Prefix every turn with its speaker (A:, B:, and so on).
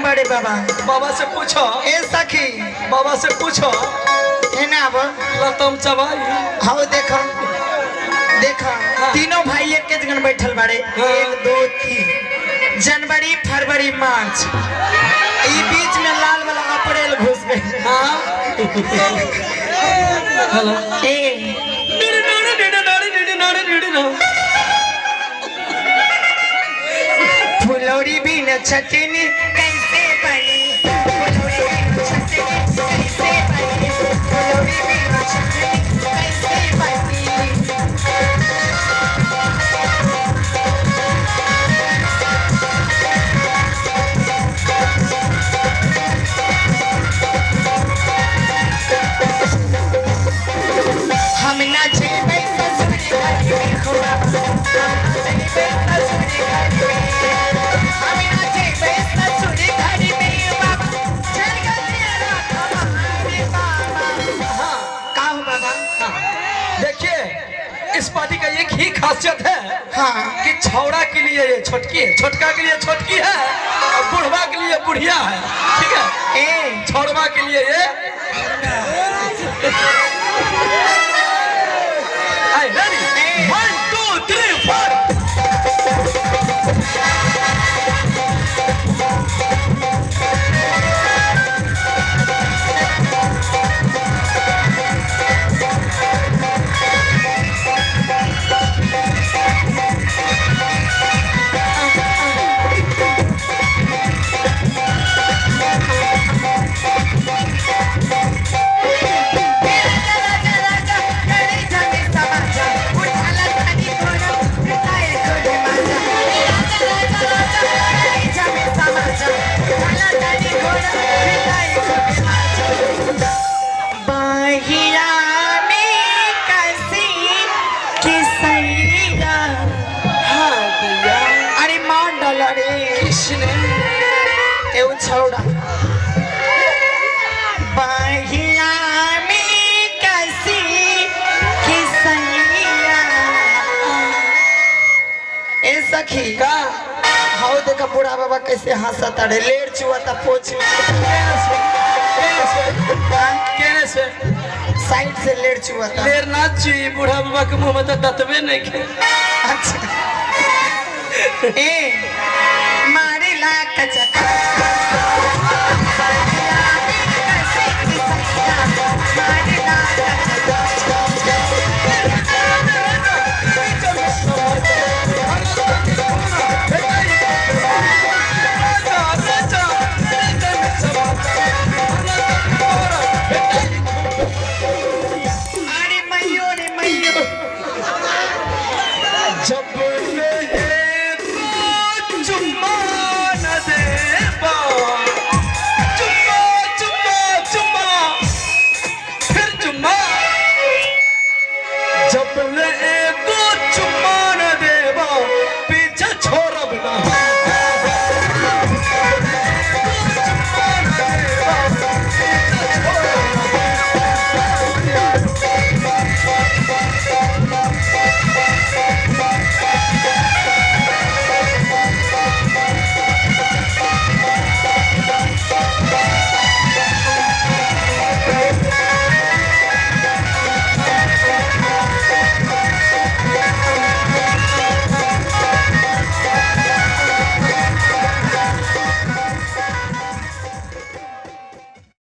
A: बड़े बाबा
B: बाबा से पूछो।
A: ए सखी
B: बाबा से पूछो
A: है ना अब
B: लतम चबाई।
A: हाँ देखा देखा
B: हाँ।
A: तीनों भाई एक के जगह बैठल बाड़े।
B: हाँ।
A: 1 2 3 जनवरी फरवरी मार्च ई बीच में लाल वाला अप्रैल घुस गए।
B: हाँ हेलो
A: ए फुलौरी भी न छटनी कैसे बनी फुलौरी भी न छटनी कैसे बनी फुलौरी भी न छटनी कैसे बनी हम ना जेबे ससुर घर में खुदा हम ना जेबे ससुर घर में हम ना जेबे ससुर घर में बाबा चल गए हमारे बाबा।
B: हाँ
A: का हो बाबा?
B: देखिए इस पार्टी का एक ही खासियत है
A: हाँ
B: कि छौड़ा के लिए ये छोटकी है, छोटका के लिए छोटकी है और बुढ़वा के लिए बुढ़िया है। ठीक है
A: ए
B: छौड़वा के लिए ये ready 1 2 3 4
A: छौड़ा बहिया में कसी किसैया ए सखी
B: का
A: हाउ देखा बूढ़ा बाबा कैसे हंसता रे लेर चुआता पोछ
B: केने से
A: साइड से लेर चुआता
B: लेर ना ची बूढ़ा बाबा के मुंह में तो दतवे नहीं खे।
A: अच्छा ए मारे ला कचका मारे ला कचका